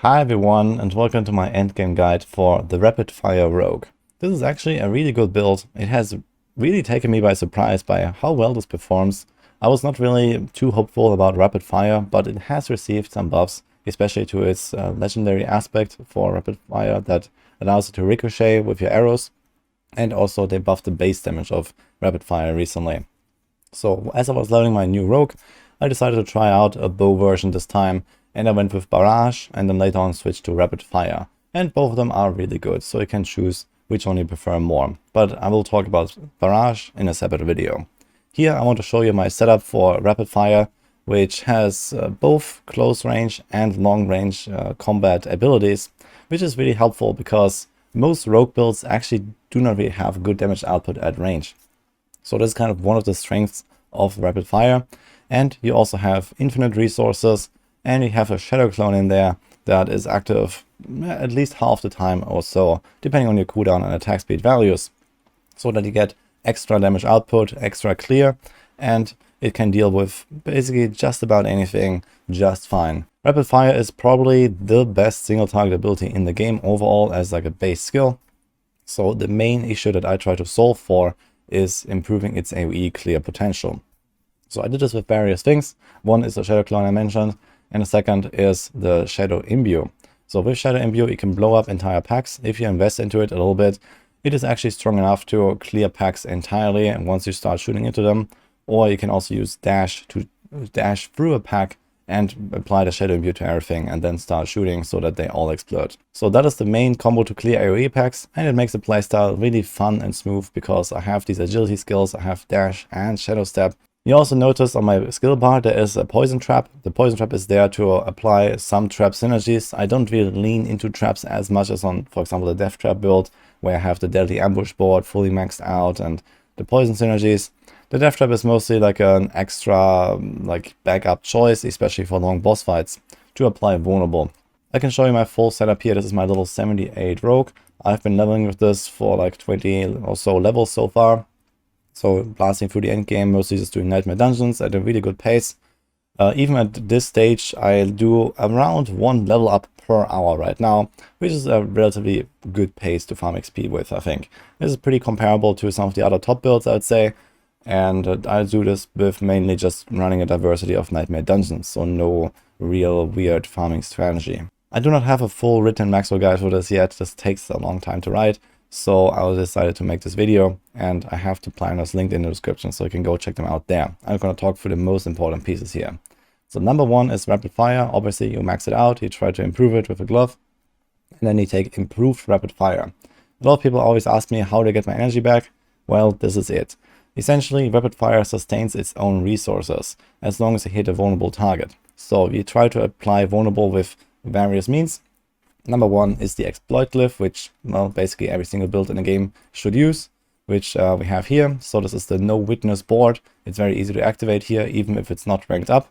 Hi everyone, and welcome to my endgame guide for the Rapid Fire Rogue. This is actually a really good build. It has really taken me by surprise by how well this performs. I was not really too hopeful about Rapid Fire, but it has received some buffs, especially to its legendary aspect for Rapid Fire that allows it to ricochet with your arrows, and also they buffed the base damage of Rapid Fire recently. So as I was learning my new rogue, I decided to try out a bow version this time, and I went with Barrage and then later on switched to Rapid Fire. And both of them are really good, so you can choose which one you prefer more. But I will talk about Barrage in a separate video. Here I want to show you my setup for Rapid Fire, which has both close range and long range combat abilities, which is really helpful because most rogue builds actually do not really have good damage output at range. So this is kind of one of the strengths of Rapid Fire. And you also have infinite resources, and you have a Shadow Clone in there that is active at least half the time or so, depending on your cooldown and attack speed values, so that you get extra damage output, extra clear, and it can deal with basically just about anything just fine. Rapid Fire is probably the best single target ability in the game overall as like a base skill. So the main issue that I try to solve for is improving its AoE clear potential. So I did this with various things. One is the Shadow Clone I mentioned, and the second is the Shadow Imbue. So with Shadow Imbue, you can blow up entire packs. If you invest into it a little bit, it is actually strong enough to clear packs entirely and once you start shooting into them. Or you can also use dash to dash through a pack and apply the Shadow Imbue to everything and then start shooting so that they all explode. So that is the main combo to clear AoE packs, and it makes the playstyle really fun and smooth because I have these agility skills, I have dash and shadow step. You also notice on my skill bar there is a poison trap. The poison trap is there to apply some trap synergies. I don't really lean into traps as much as on, for example, the death trap build, where I have the deadly ambush board fully maxed out and the poison synergies. The death trap is mostly like an extra backup choice, especially for long boss fights, to apply vulnerable. I can show you my full setup here. This is my little 78 rogue. I've been leveling with this for like 20 or so levels so far. So blasting through the end game, mostly just doing nightmare dungeons at a really good pace. Even at this stage, I do around 1 level up per hour right now, which is a relatively good pace to farm XP with, I think. This is pretty comparable to some of the other top builds, I would say. And I do this with mainly just running a diversity of nightmare dungeons, so no real weird farming strategy. I do not have a full written maxwell guide for this yet. This takes a long time to write. So I decided to make this video, and I have the planners linked in the description so you can go check them out there. I'm going to talk through the most important pieces here. So number one is Rapid Fire. Obviously you max it out, you try to improve it with a glove, and then you take improved Rapid Fire. A lot of people always ask me how to get my energy back. Well, this is it. Essentially, Rapid Fire sustains its own resources as long as you hit a vulnerable target. So you try to apply vulnerable with various means. Number one is the Exploit Glyph, which, well, basically every single build in the game should use, which we have here. So this is the No Witness board. It's very easy to activate here, even if it's not ranked up.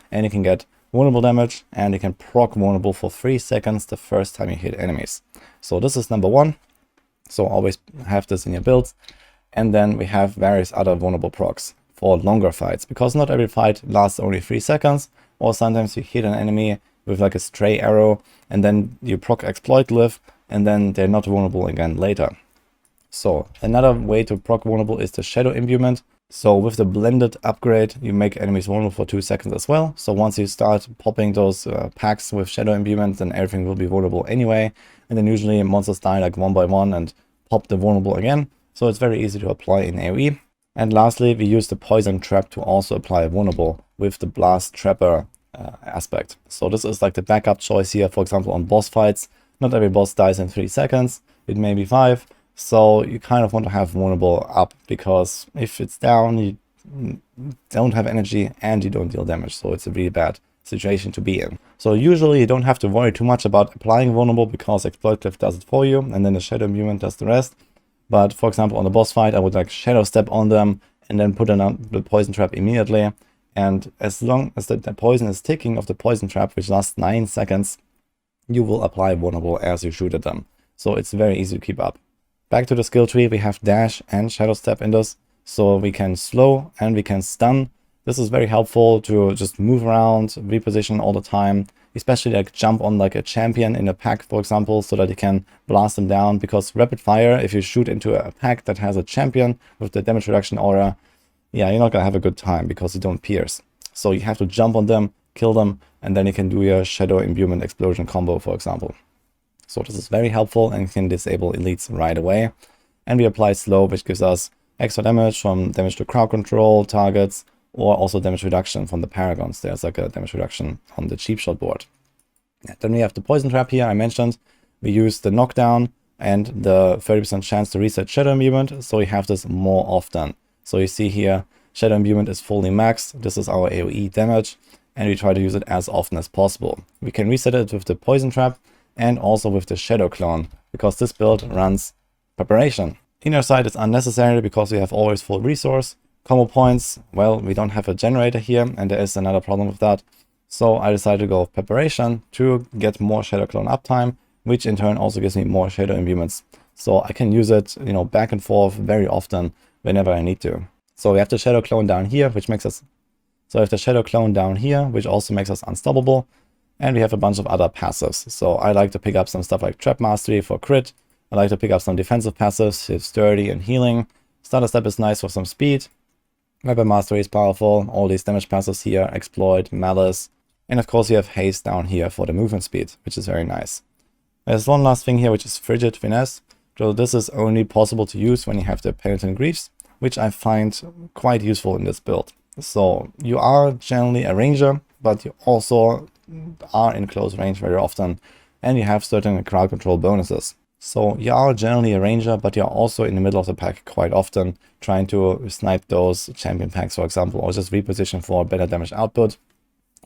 And you can get vulnerable damage, and you can proc vulnerable for 3 seconds the first time you hit enemies. So this is number one. So always have this in your builds. And then we have various other vulnerable procs for longer fights, because not every fight lasts only 3 seconds, or sometimes you hit an enemy with like a stray arrow, and then you proc Exploit Glyph, and then they're not vulnerable again later. So another way to proc vulnerable is the Shadow Imbuement. So with the blended upgrade, you make enemies vulnerable for 2 seconds as well. So once you start popping those packs with Shadow Imbuement, then everything will be vulnerable anyway. And then usually monsters die like one by one and pop the vulnerable again. So it's very easy to apply in AoE. And lastly, we use the Poison Trap to also apply vulnerable with the Blast Trapper aspect. So this is like the backup choice here, for example, on boss fights. Not every boss dies in 3 seconds, it may be 5. So you kind of want to have vulnerable up, because if it's down, you don't have energy and you don't deal damage. So it's a really bad situation to be in. So usually you don't have to worry too much about applying vulnerable, because Exploit Glyph does it for you, and then the Shadow Imbuement does the rest. But for example, on the boss fight, I would like Shadow Step on them and then put on the Poison Trap immediately. And as long as the poison is ticking of the Poison Trap, which lasts 9 seconds, you will apply vulnerable as you shoot at them. So it's very easy to keep up. Back to the skill tree, we have dash and shadow step in this. So we can slow and we can stun. This is very helpful to just move around, reposition all the time, especially like jump on like a champion in a pack, for example, so that you can blast them down, because rapid fire, if you shoot into a pack that has a champion with the damage reduction aura, yeah, you're not gonna have a good time because you don't pierce. So you have to jump on them, kill them, and then you can do your shadow imbuement explosion combo, for example. So this is very helpful and can disable elites right away. And we apply slow, which gives us extra damage from damage to crowd control targets, or also damage reduction from the Paragons. There's like a damage reduction on the cheap shot board. Then we have the poison trap here. I mentioned we use the knockdown and the 30% chance to reset shadow imbuement, so we have this more often. So you see here, shadow imbuement is fully maxed. This is our AoE damage, and we try to use it as often as possible. We can reset it with the poison trap and also with the shadow clone, because this build runs preparation. Inner sight is unnecessary because we have always full resource. Combo points, well, we don't have a generator here, and there is another problem with that. So I decided to go with preparation to get more shadow clone uptime, which in turn also gives me more shadow imbuments. So I can use it, you know, back and forth very often whenever I need to. So we have the shadow clone down here, which makes us also makes us unstoppable. And we have a bunch of other passives. So I like to pick up some stuff like Trap Mastery for crit. I like to pick up some defensive passives, it's sturdy and healing. Starter Step is nice for some speed. Weapon Mastery is powerful. All these damage passives here, Exploit, Malice. And of course you have Haste down here for the movement speed, which is very nice. There's one last thing here, which is Frigid Finesse. So this is only possible to use when you have the Penitent Glyphs, which I find quite useful in this build. So you are generally a ranger, but you also are in close range very often, and you have certain crowd control bonuses. So you are generally a ranger, but you're also in the middle of the pack quite often, trying to snipe those champion packs, for example, or just reposition for better damage output,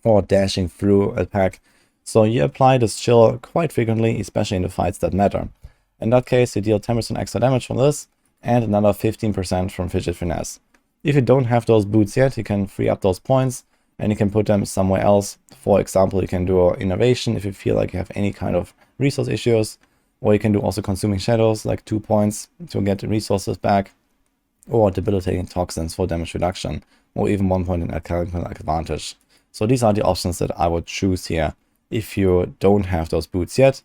or dashing through a pack. So you apply this chill quite frequently, especially in the fights that matter. In that case, you deal 10% extra damage from this, and another 15% from Frigid Finesse. If you don't have those boots yet, you can free up those points, and you can put them somewhere else. For example, you can do Innovation if you feel like you have any kind of resource issues, or you can do also Consuming Shadows, like 2 points to get resources back, or Debilitating Toxins for damage reduction, or even 1 point in Alchemical Advantage. So these are the options that I would choose here if you don't have those boots yet,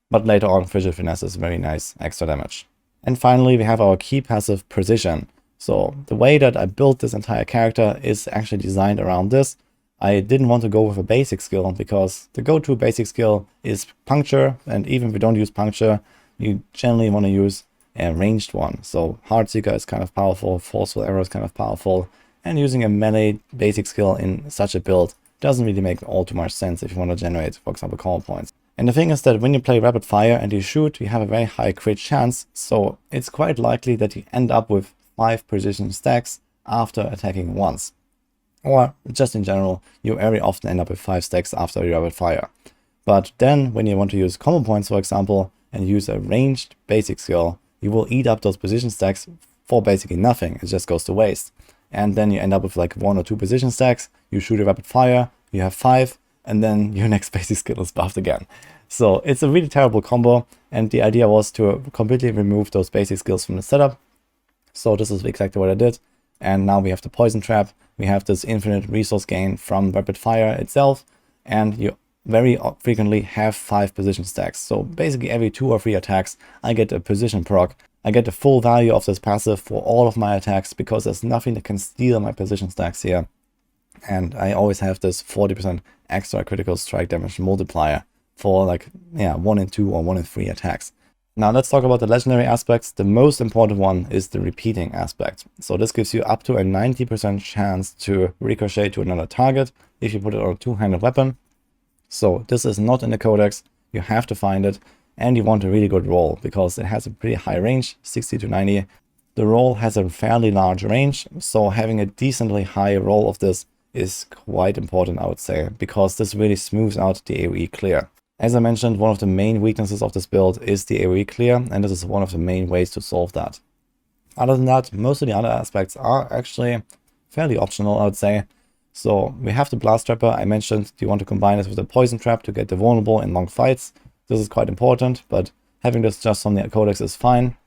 but later on Frigid Finesse is very nice extra damage. And finally, we have our key passive Precision. So the way that I built this entire character is actually designed around this. I didn't want to go with a basic skill because the go-to basic skill is Puncture, and even if you don't use Puncture, you generally want to use a ranged one. So Heartseeker is kind of powerful, Forceful Arrow is kind of powerful, and using a melee basic skill in such a build doesn't really make all too much sense if you want to generate, for example, call points. And the thing is that when you play rapid fire and you shoot, you have a very high crit chance, so it's quite likely that you end up with 5 precision stacks after attacking once. Or just in general, you very often end up with 5 stacks after your rapid fire. But then when you want to use combo points, for example, and use a ranged basic skill, you will eat up those precision stacks for basically nothing. It just goes to waste. And then you end up with like 1 or 2 precision stacks, you shoot a rapid fire, you have 5, and then your next basic skill is buffed again. So it's a really terrible combo, and the idea was to completely remove those basic skills from the setup. So this is exactly what I did. And now we have the poison trap, we have this infinite resource gain from rapid fire itself, and you very frequently have 5 position stacks. So basically every 2 or 3 attacks, I get a position proc. I get the full value of this passive for all of my attacks because there's nothing that can steal my position stacks here. And I always have this 40% extra critical strike damage multiplier for like, 1 in 2 or 1 in 3 attacks. Now let's talk about the legendary aspects. The most important one is the repeating aspect. So this gives you up to a 90% chance to ricochet to another target if you put it on a two-handed weapon. So this is not in the codex, you have to find it, and you want a really good roll because it has a pretty high range, 60 to 90. The roll has a fairly large range, so having a decently high roll of this is quite important, I would say, because this really smooths out the AoE clear. As I mentioned, one of the main weaknesses of this build is the AoE clear, and this is one of the main ways to solve that. Other than that, most of the other aspects are actually fairly optional, I would say. So we have the Blast Trapper. I mentioned you want to combine this with the Poison Trap to get the vulnerable in long fights. This is quite important, but having this just on the codex is fine.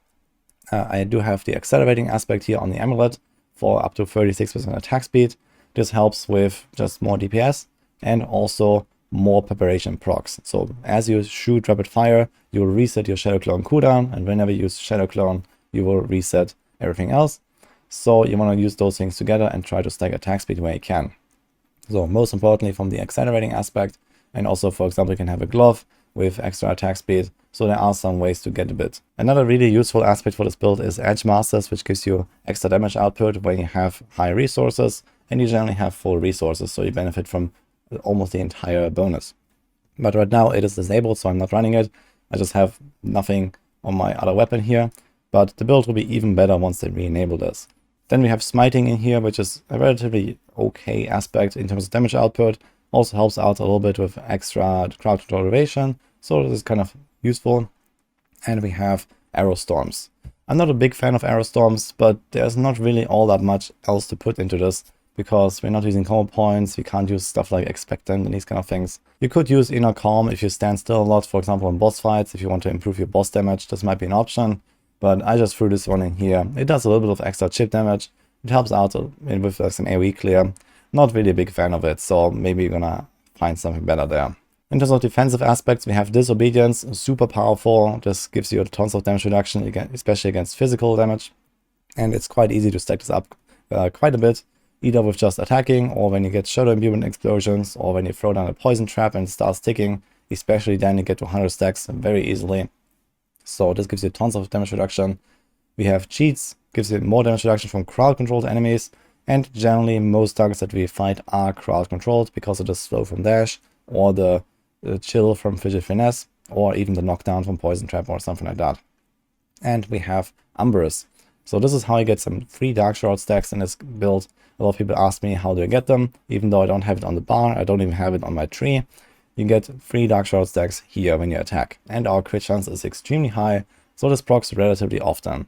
I do have the accelerating aspect here on the amulet for up to 36% attack speed. This helps with just more DPS and also more preparation procs. So as you shoot rapid fire, you will reset your Shadow Clone cooldown, and whenever you use Shadow Clone, you will reset everything else. So you want to use those things together and try to stack attack speed where you can. So most importantly from the accelerating aspect, and also for example you can have a glove with extra attack speed, so there are some ways to get a bit. Another really useful aspect for this build is Edge Masters, which gives you extra damage output when you have high resources, and you generally have full resources, so you benefit from almost the entire bonus. But right now it is disabled, so I'm not running it. I just have nothing on my other weapon here, but the build will be even better once they re-enable this. Then we have Smiting in here, which is a relatively okay aspect in terms of damage output. Also helps out a little bit with extra crowd control duration, so this is kind of useful. And we have Arrow Storms. I'm not a big fan of Arrow Storms, but there's not really all that much else to put into this, because we're not using combo points, we can't use stuff like Expectant and these kind of things. You could use Inner Calm if you stand still a lot, for example in boss fights, if you want to improve your boss damage, this might be an option. But I just threw this one in here. It does a little bit of extra chip damage. It helps out with some AoE clear. Not really a big fan of it, so maybe you're gonna find something better there. In terms of defensive aspects, we have Disobedience, super powerful. This gives you tons of damage reduction, especially against physical damage. And it's quite easy to stack this up quite a bit, either with just attacking, or when you get Shadow Imbuement explosions, or when you throw down a poison trap and it starts ticking. Especially then you get to 100 stacks very easily. So this gives you tons of damage reduction. We have Cheats, gives you more damage reduction from crowd controlled enemies, and generally most targets that we fight are crowd controlled because of the slow from dash, or the chill from Fidget Finesse, or even the knockdown from Poison Trap or something like that. And we have Umbrus. So this is how you get some free Dark Shroud stacks in this build. A lot of people ask me how do I get them, even though I don't have it on the bar, I don't even have it on my tree. You get 3 Dark Shroud stacks here when you attack, and our crit chance is extremely high, so this procs relatively often.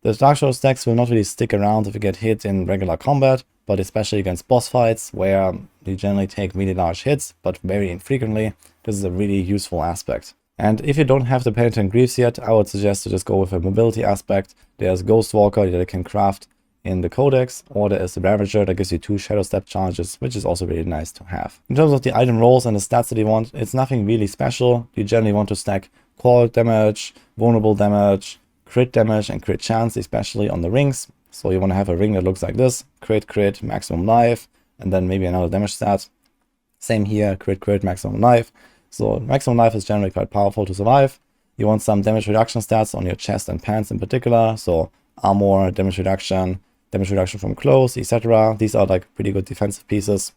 The Dark Shroud stacks will not really stick around if you get hit in regular combat, but especially against boss fights, where you generally take really large hits, but very infrequently, this is a really useful aspect. And if you don't have the Penitent Glyphs yet, I would suggest to just go with a mobility aspect. There's Ghostwalker that you can craft in the Codex, or there is the Ravager that gives you 2 Shadow Step charges, which is also really nice to have. In terms of the item rolls and the stats that you want, it's nothing really special. You generally want to stack core damage, vulnerable damage, crit damage, and crit chance, especially on the rings. So you want to have a ring that looks like this: crit, crit, maximum life, and then maybe another damage stat. Same here, crit, crit, maximum life. So maximum life is generally quite powerful to survive. You want some damage reduction stats on your chest and pants in particular, so armor, damage reduction from clothes, etc. These are like pretty good defensive pieces.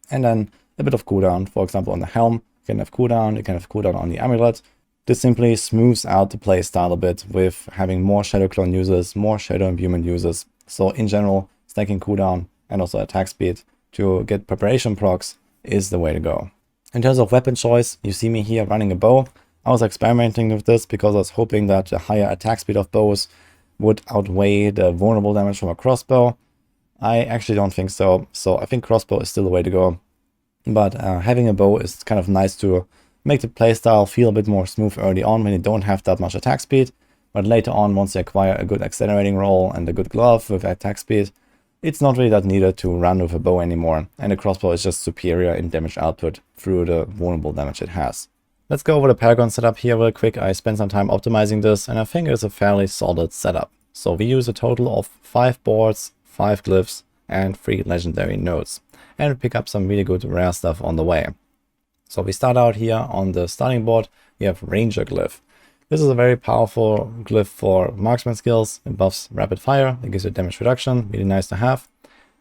And then a bit of cooldown. For example, on the helm, you can have cooldown on the amulet. This simply smooths out the playstyle a bit with having more Shadow Clone users, more Shadow Imbuement users. So in general, stacking cooldown and also attack speed to get preparation procs is the way to go. In terms of weapon choice, you see me here running a bow. I was experimenting with this because I was hoping that the higher attack speed of bows would outweigh the vulnerable damage from a crossbow. I actually don't think so. So I think crossbow is still the way to go. But having a bow is kind of nice to make the playstyle feel a bit more smooth early on when you don't have that much attack speed. But later on, once you acquire a good accelerating roll and a good glove with attack speed, it's not really that needed to run with a bow anymore. And the crossbow is just superior in damage output through the vulnerable damage it has. Let's go over the Paragon setup here real quick. I spent some time optimizing this, and I think it's a fairly solid setup. So we use a total of 5 boards, 5 glyphs, and 3 legendary nodes. And we pick up some really good rare stuff on the way. So we start out here on the starting board. We have Ranger Glyph. This is a very powerful glyph for marksman skills. It buffs rapid fire. It gives you damage reduction. Really nice to have.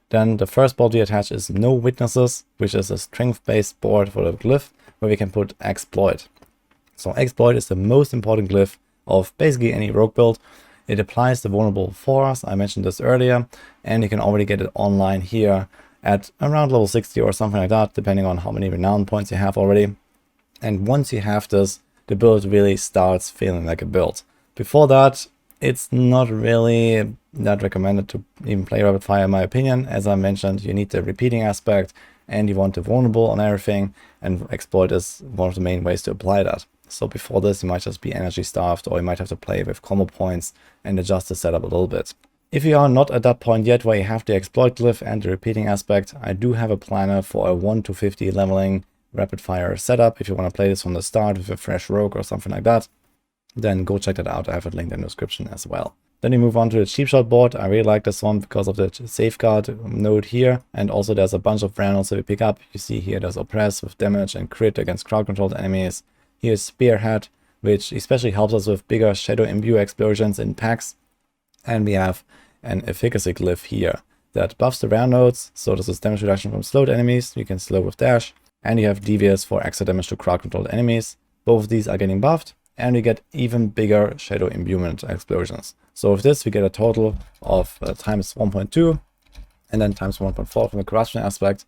Then the first board we attach is No Witnesses, which is a strength-based board for the glyph, where we can put Exploit. So Exploit is the most important glyph of basically any rogue build. It applies the vulnerable force, I mentioned this earlier, and you can already get it online here at around level 60 or something like that, depending on how many renown points you have already. And once you have this, the build really starts feeling like a build. Before that, it's not really that recommended to even play rapid fire in my opinion. As I mentioned, you need the repeating aspect, and you want the vulnerable on everything, and Exploit is one of the main ways to apply that. So before this, you might just be energy starved, or you might have to play with combo points and adjust the setup a little bit. If you are not at that point yet where you have the Exploit glyph and the repeating aspect, I do have a planner for a 1 to 50 leveling rapid fire setup. If you want to play this from the start with a fresh rogue or something like that, then go check that out. I have it linked in the description as well. Then we move on to the cheap shot board. I really like this one because of the safeguard node here. And also there's a bunch of randoms that we pick up. You see here there's Oppress with damage and crit against crowd controlled enemies. Here's Spearhead, which especially helps us with bigger Shadow Imbue explosions in packs. And we have an Efficacy Glyph here that buffs the rare nodes. So this is damage reduction from slowed enemies. You can slow with dash. And you have Devious for extra damage to crowd controlled enemies. Both of these are getting buffed. And we get even bigger Shadow Imbuement explosions. So with this, we get a total of times 1.2 and then times 1.4 from the corruption aspect.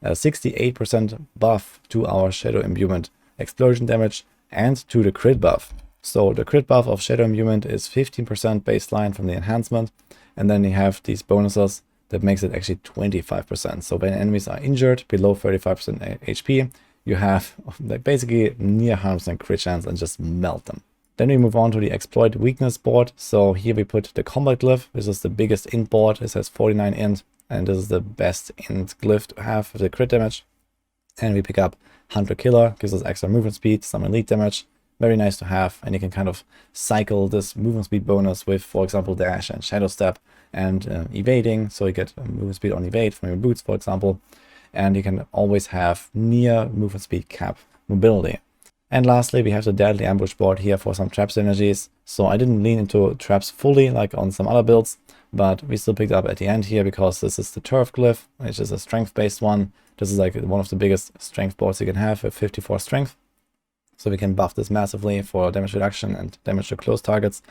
68% buff to our Shadow Imbuement explosion damage and to the crit buff. So the crit buff of Shadow Imbuement is 15% baseline from the enhancement. And then you have these bonuses that makes it actually 25%. So when enemies are injured below 35% HP, you have like basically near 100% crit chance and just melt them. Then we move on to the exploit weakness board. So here we put the combat glyph. This is the biggest int board. This has 49 int, and this is the best int glyph to have with the crit damage. And we pick up Hunter Killer, gives us extra movement speed, some elite damage. Very nice to have, and you can kind of cycle this movement speed bonus with, for example, dash and shadow step and evading. So you get movement speed on evade from your boots, for example. And you can always have near movement speed cap mobility. And lastly, we have the Deadly Ambush board here for some trap synergies. So I didn't lean into traps fully like on some other builds, but we still picked up at the end here because this is the Turf Glyph, which is a strength-based one. This is like one of the biggest strength boards you can have with 54 strength. So we can buff this massively for damage reduction and damage to close targets.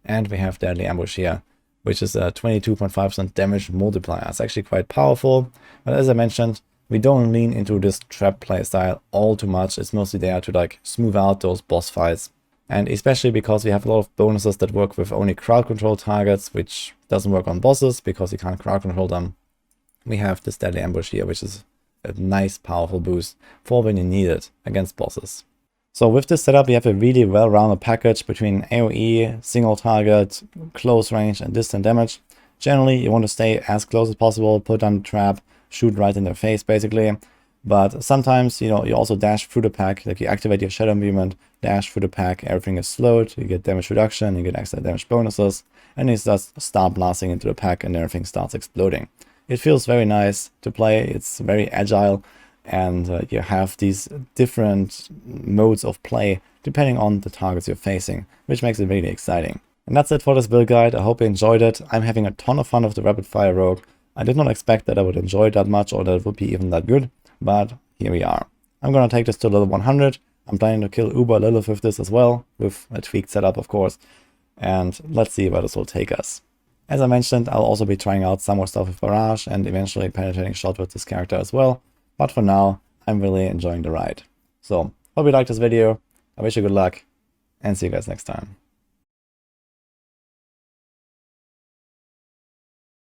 And we have Deadly Ambush here, which is a 22.5% damage multiplier. It's actually quite powerful, but as I mentioned, we don't lean into this trap playstyle all too much. It's mostly there to like smooth out those boss fights. And especially because we have a lot of bonuses that work with only crowd control targets, which doesn't work on bosses because you can't crowd control them. We have this Deadly Ambush here, which is a nice powerful boost for when you need it against bosses. So with this setup, we have a really well-rounded package between AoE, single target, close range, and distant damage. Generally, you want to stay as close as possible, put on the trap, shoot right in their face, basically. But sometimes, you also dash through the pack, like you activate your Shadow Movement, dash through the pack, everything is slowed, you get damage reduction, you get extra damage bonuses, and you just start blasting into the pack and everything starts exploding. It feels very nice to play, it's very agile, and you have these different modes of play depending on the targets you're facing, which makes it really exciting. And that's it for this build guide. I hope you enjoyed it. I'm having a ton of fun with the Rapid Fire Rogue. I did not expect that I would enjoy it that much or that it would be even that good, but here we are. I'm gonna take this to level 100. I'm planning to kill Uber Lilith with this as well, with a tweaked setup of course, and let's see where this will take us. As I mentioned, I'll also be trying out some more stuff with Barrage and eventually penetrating shot with this character as well, but for now, I'm really enjoying the ride. So, hope you liked this video, I wish you good luck, and see you guys next time.